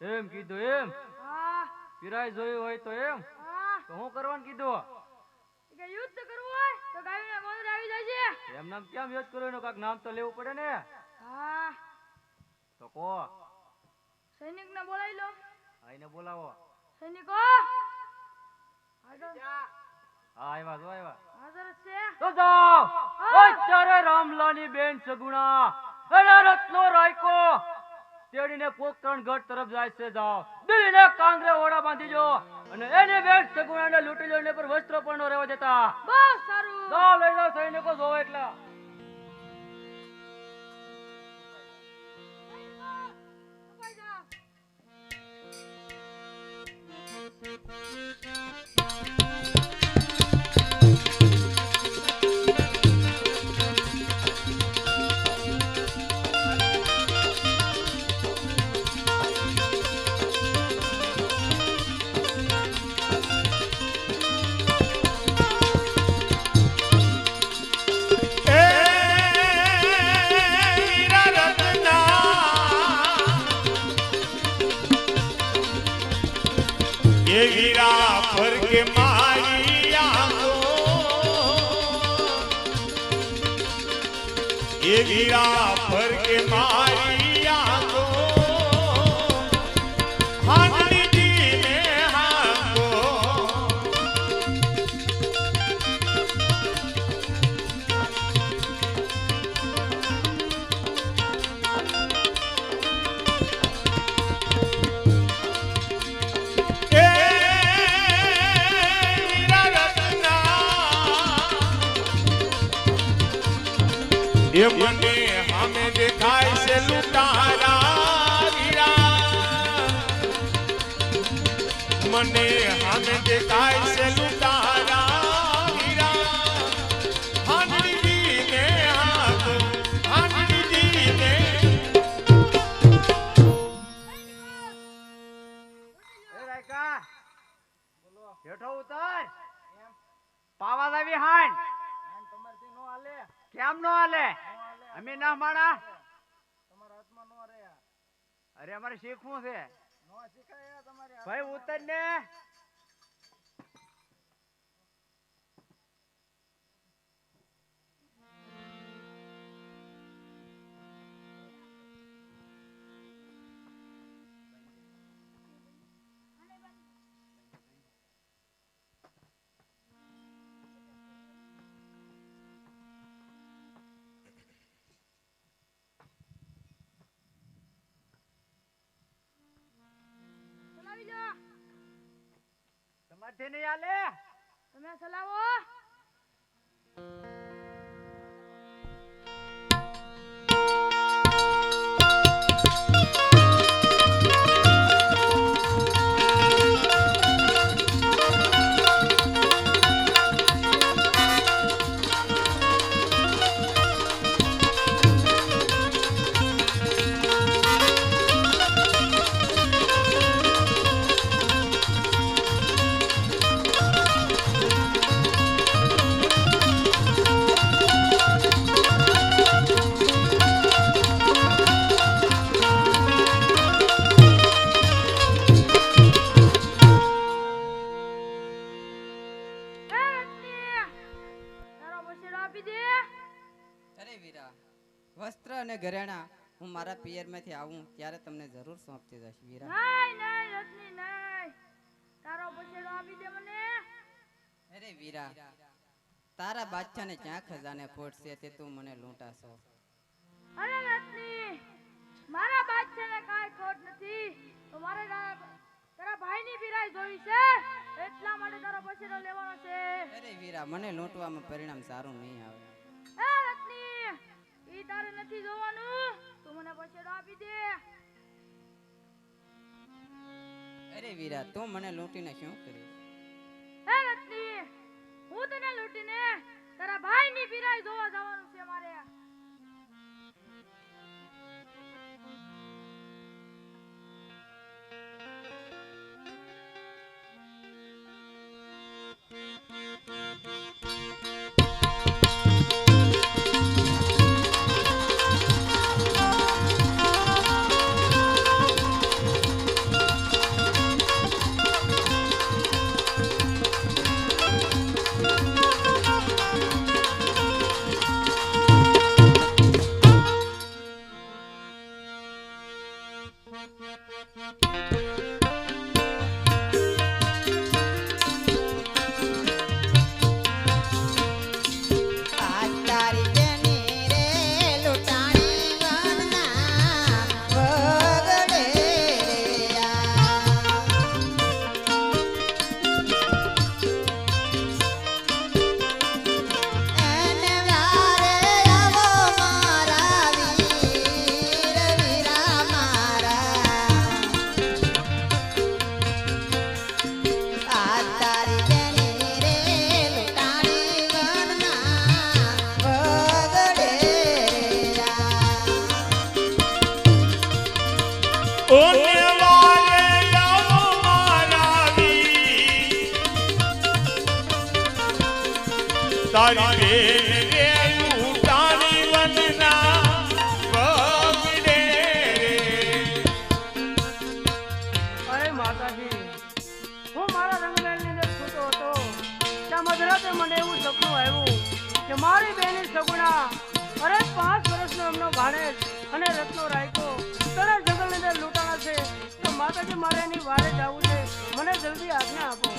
એમ કીધું એમ? હા. પીરાય જોયું હોય તો એમ? હા. તો હું કરવાનું કીધું? કે યુદ્ધ કરવું હોય તો ગાયના મોંદરે આવી જાય છે. એમ નામ કેમ યુદ્ધ કરવાનું? કાક નામ તો લેવું પડે ને. હા. તો કો. સૈનિકને બોલાવી લો. આઈને બોલાવો. સૈનિકો હાજર. હા આવ્યા જો આવ્યા. હાજર છે. તો જાઓ. અત્યારે રામલાની બેન સગુણા અને રત્નો રાયકો તેડીને પોકરણ ગઢ તરફ જાય છે. જાઓ દિલ્હીને કાંગરે ઓડા બાંધી જો અને એને બેન સગુણાને લૂંટી લો. એને પર વસ્ત્ર પણ ન રહેવા દેતા. બહુ સારું. જાઓ લઈ જાઓ સૈનિકો જોવો એટલા. વીરા પર કે મારી આંખો હાંડી જીને હાંકો એ વીરા રત્ના એ મને હમે દેખાય છે લૂંટારા વીરા મને હમે દેખાય છે લૂંટારા વીરા હાંડી દીને હાથો હાંડી દીને એ રાયકા બોલો હેઠો ઉતર. પાવા આવી હાન તમારથી નો હાલે. કેમ નો હાલે? અમે ના માણા તમારા હાથમાં નો રહ્યા. અરે અમારે શીખવું છે. નો શીખાય તમારે ભાઈ ઉતર ને. ચલાવી લો. તમારથી નહીં હાલે. તમે ચલાવો. વસ્ત્ર અને ઘરેણા હું મારા પિયરમાંથી આવું ત્યારે તમને જરૂર સોંપતી જઈશ વીરા. નહીં નહીં રત્ની નહીં. તારો બછેડો આપી દે મને. અરે વીરા તારા બાદશાહને ક્યાં ખજાને ફોડશે તે તું મને લૂંટાશો. અરે રત્ની મારા બાદશાહને કાંઈ ખોટ નથી. તો મારે તારા ભાઈની બિરાઈ જોઈ છે એટલા માટે તારો બછેડો લેવાનો છે. અરે વીરા મને લૂંટવામાં પરિણામ સારું નહીં આવે. એ રત્ની ઈ તારે નથી જોવાનું. તું મને બછેડો આપી દે. અરે વીરા તું મને લૂંટીને શું કરીશ? હે રત્ની હું તને લૂંટીને તારા ભાઈની બિરાઈ જોવા જવાનું છે મારે. તારી બેન રે લૂંટાણી વનના બગડે અરે માતાજી, હું મારા રંગમેળની અંદર સૂતો હતો ત્યાં મધરાતે મને એવું સપનું આવ્યું કે મારી બેની સગુણા અરે 5 વર્ષનો એમનો ભાણેજ અને રત્નો રાયકો તને જંગલની અંદર લૂંટાણા છે. તો માતાજી મારે એની વારે જવું છે, મને જલ્દી આજ્ઞા આપો.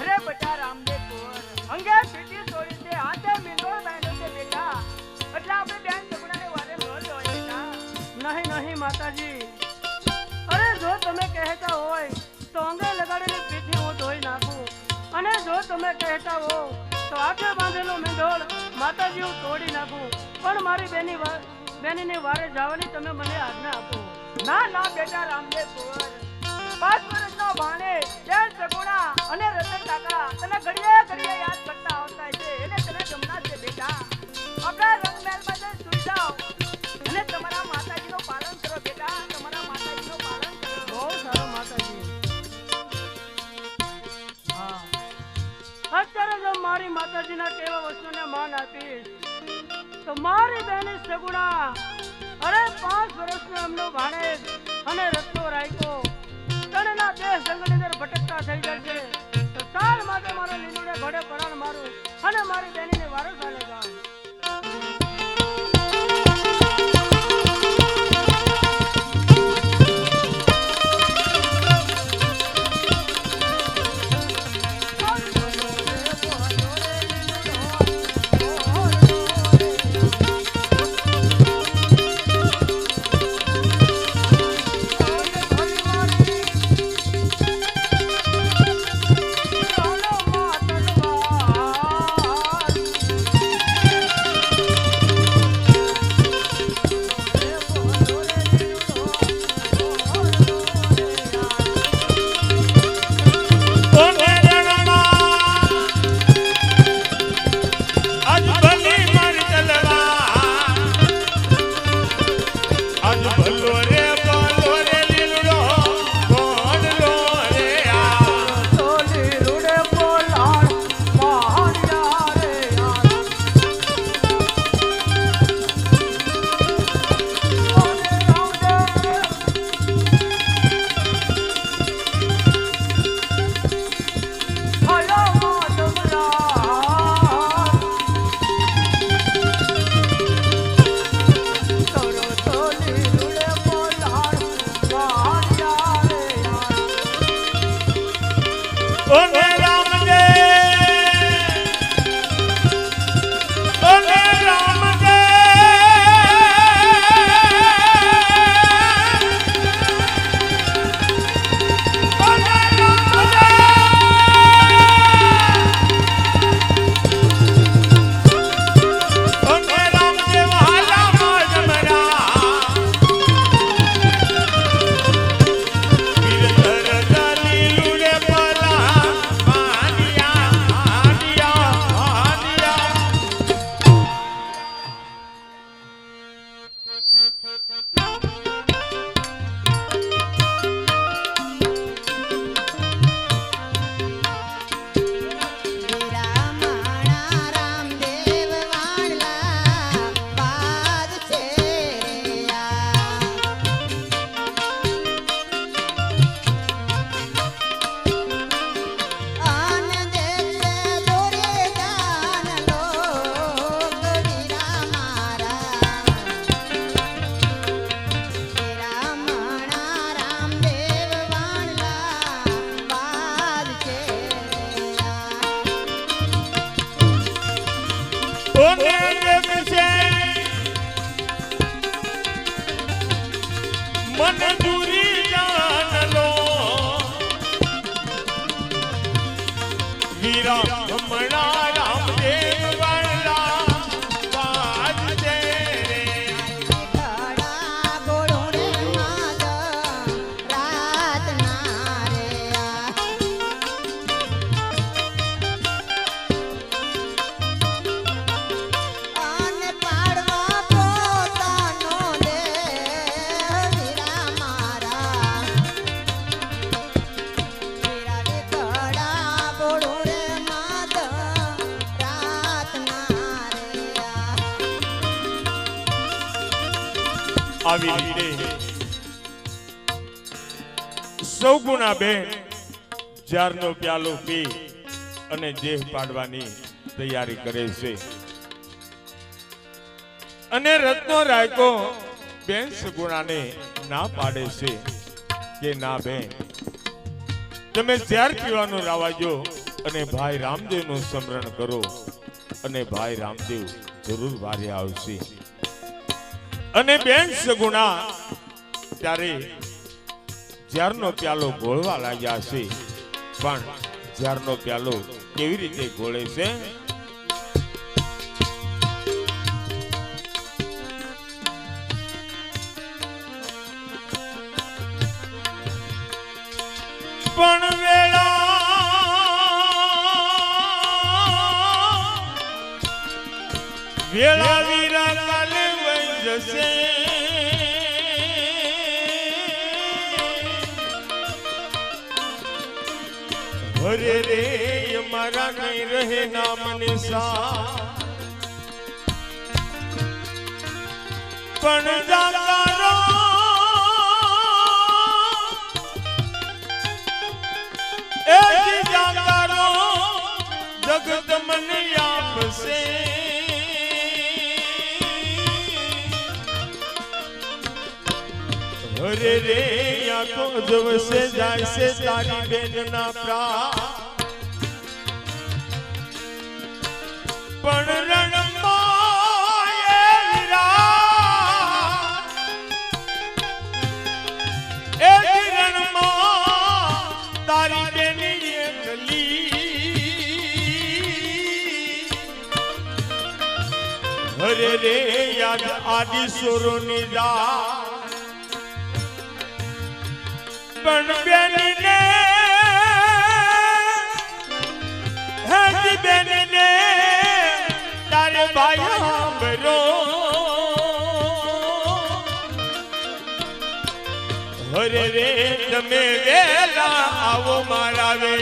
અરે બટા રામદેવ કુંવર, અંગે પીટી તોડી છે, હાથે મીંડોળ બાંધ્યો છે બેટા. એટલે આપણે બેન સગુણાને વારે ન જવાય બેટા. નહીં નહીં માતાજી, અરે જો તમે કહેતા હોય તો અંગે લગાડેલી પીઠી હું ધોઈ નાખું, અને જો તમે કહેતા હો તો હાથે બાંધેલો મીંડોળ માતાજી હું તોડી નાખું, પણ મારી બેનીની વારે જવાની તમે મને આજ્ઞા આપો. ના ના બેટા રામદેવ કુંવર, 5 વર્ષનો ભાણેજ બેન સગુણા અને રતન કાકા તને ઘડીએ ઘડીએ યાદ કરતા આવતા છે, એને તને જમના છે બેટા. આપણા રંગમહેલમાં જઈ સૂઈ જાઓ અને તમારા માતાજીનું પાલન કરો બેટા, તમારા માતાજીનું પાલન કરો. બહુ સારું માતાજી. હા, અત્યારે જો મારી માતાજીના કેવા વસ્તુને માન આપીશ તો મારી બેની સગુણા અરે 5 વર્ષનો એમનો ભાણેજ અને રત્નો રાયકો તણના દેશ જંગલની અંદર ભટકતા થઈ જશે. તો ચાલ માટે મારે લીલુડે ઘોડે પરાણ મારું અને મારી બેનીને વારસ આલે જાઉં. ચાલો માતરવાર આવી રીતે સૌ ગુણાબેન જારનો પ્યાલો પી અને દેહ પાડવાની તૈયારી કરે છે અને રત્નો રાયકો બેન સગુણાને ના પાડે છે કે ના બેન તમે ઝેર પીવાનું રાવાજો અને ભાઈ રામદેવનું સ્મરણ કરો અને ભાઈ રામદેવ જરૂર વારે આવશે અને બેન સગુણા ત્યારે ઝેરનો પ્યાલો ગોળવા લાગ્યા છે પણ ઝેરનો પ્યાલો કેવી રીતે ગોળે છે પણ વેળા વીરા કાલે વહી જશે હરે રે અમારા નહીં રહે નામ નિશા પણ જાકારો એ જાકારો જગત મને આપશે હરે રે યા તો જવસે જાય છે તારી બેન ના પ્રા પણ રણમાં એ વીરા એ રણમાં તારી બેન એકલી હરે રે યાદ આદિ સોરોની રા પણ બેનને હેજી બેનને તારે ભાઈ સાંભળો હરે રે તમે વેલા આવો મારા વે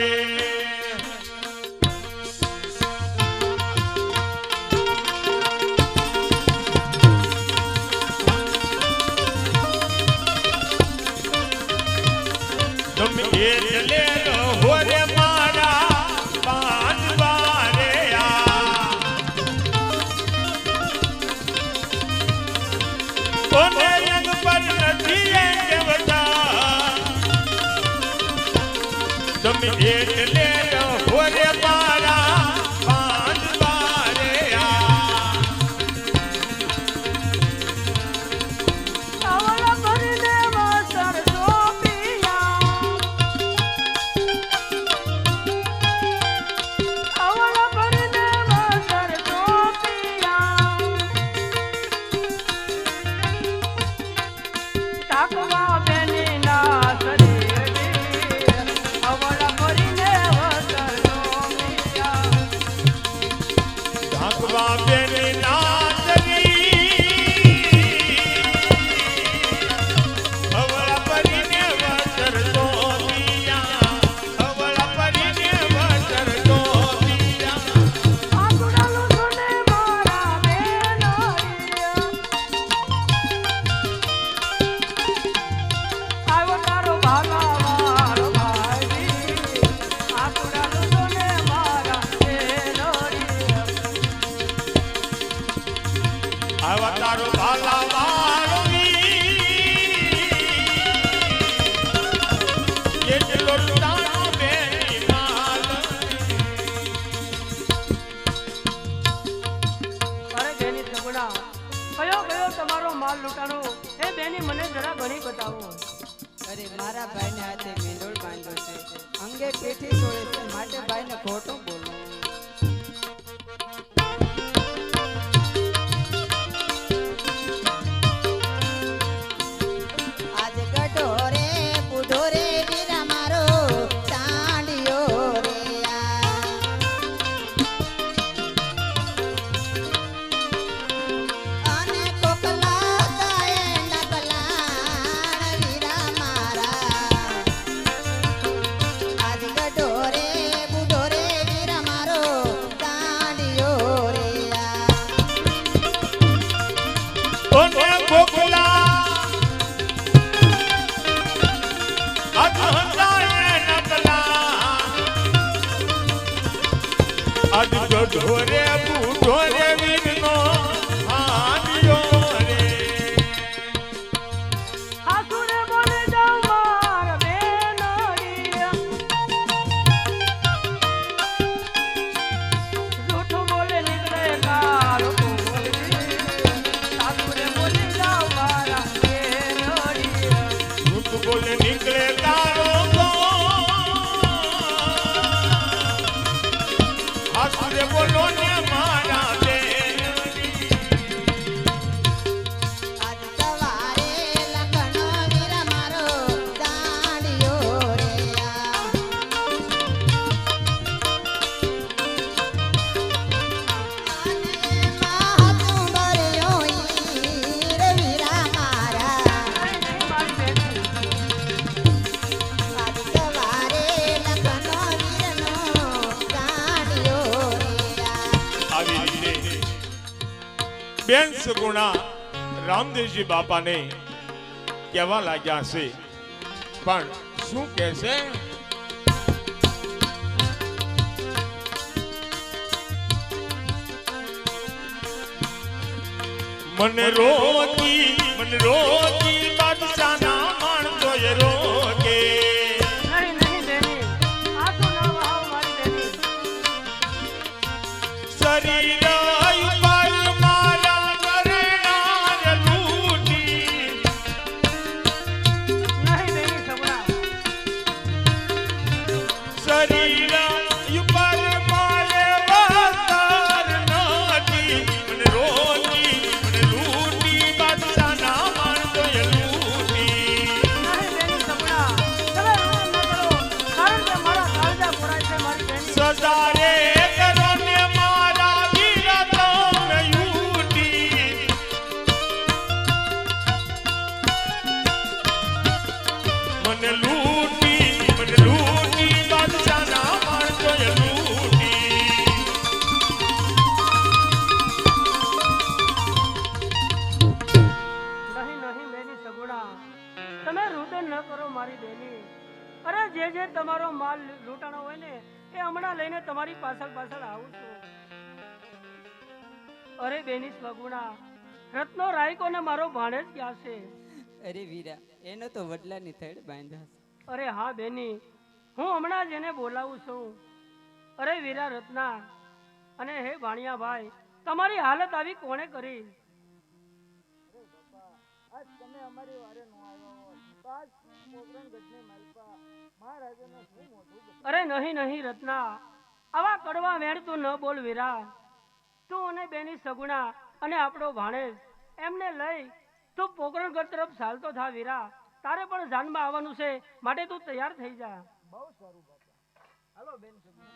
तुम ले हो रे मारा पान बारे कोने रंग पर नदी देवता तुम ले हो रे मारा पान बारे આવલા ભરીને વાસણ સોપિયા આવલા ભરીને વાસણ સોપિયા ટાકવા બેની ના શરીરે આવલા ભરીને વાસણ સોપિયા ઢાંકવા બેની નાચરી હવળા પરીને વચર તો દિયા હવળા પરીને વચર તો દિયા આકુડાલો સુને મારા બેનોરિયા આવો તારો ભાગાવાળો ભાઈ આકુડાલો સુને મારા બેનોરિયા આવા તારો ભાલા વાળવી કેટલો તારો બેની માલ અરે બેની સગુણા કયો કયો તમારો માલ લૂંટાનો એ બેની મને જરા ઘણી બતાવો અરે મારા ભાઈને હાથે મેંદોળ બાંધ્યો છે અંગે પેઠી સોળે છે માટે ભાઈને ખોટું બોલવું આજ ગઢો રે બુઢો રે વીરા મારો ચાંડિયો રે અને કોકલા ગાય નકલાણ વીરા મારા આજ ગઢો રે બુઢો રે વીરા બેન સગુણા રામદેવજી બાપાને કહેવા લાગ્યા છે, પણ શું કહે છે? મને રોકી બાદશાહના માણસો એ રોકે. નહીં નહીં બેની, આ તો ના વહાવ મારી બેની. શરીર ઉપર મારા કરનાર લૂંટી. નહીં બેની સગુણા, શરીર ઉપર મારે વતર નથી. મને લૂંટી બાદશાહના માણસો એ લૂંટી. નહીં બેની સગુણા, તમે રોમ ન કરો, કારણ કે મારા કાળજા પુરાય છે મારી બેની. સદા રે કરો ને મારા વીર તમને યુટી. મને લૂંટી બાદશાહના માણસો એ લૂંટી. નહીં નહીં બેની સગુણા, તમે રુદન ન કરો મારી બેની. અરે જે તમારો માલ લૂંટાણો હોય ને એ હમણાં લઈને તમારી પાછળ આવું છું. અરે બેની સગુણા, રત્નો રાયકો ને મારો ભાણેજ ક્યાં છે? અરે વીરા, એનો તો વડલાની થડ બાંધ્યા છે. અરે હા બેની, હું હમણાં જ એને બોલાવું છું. અરે વીરા રત્ના અને હે ભાણિયા ભાઈ, તમારી હાલત આવી કોણે કરી? અરે નહીં નહીં રત્ના, આવા કડવા વેણ તું ન બોલ વીરા. તું અને બેની સગુણા અને આપણો ભાણેજ એમને લઈ તું પોકરણગઢ તરફ ચાલતો થા વીરા. તારે પણ જાનમાં આવવાનું છે, માટે તું તૈયાર થઈ જા. બહુ સારું બાપા. હાલો બેન સગુણા.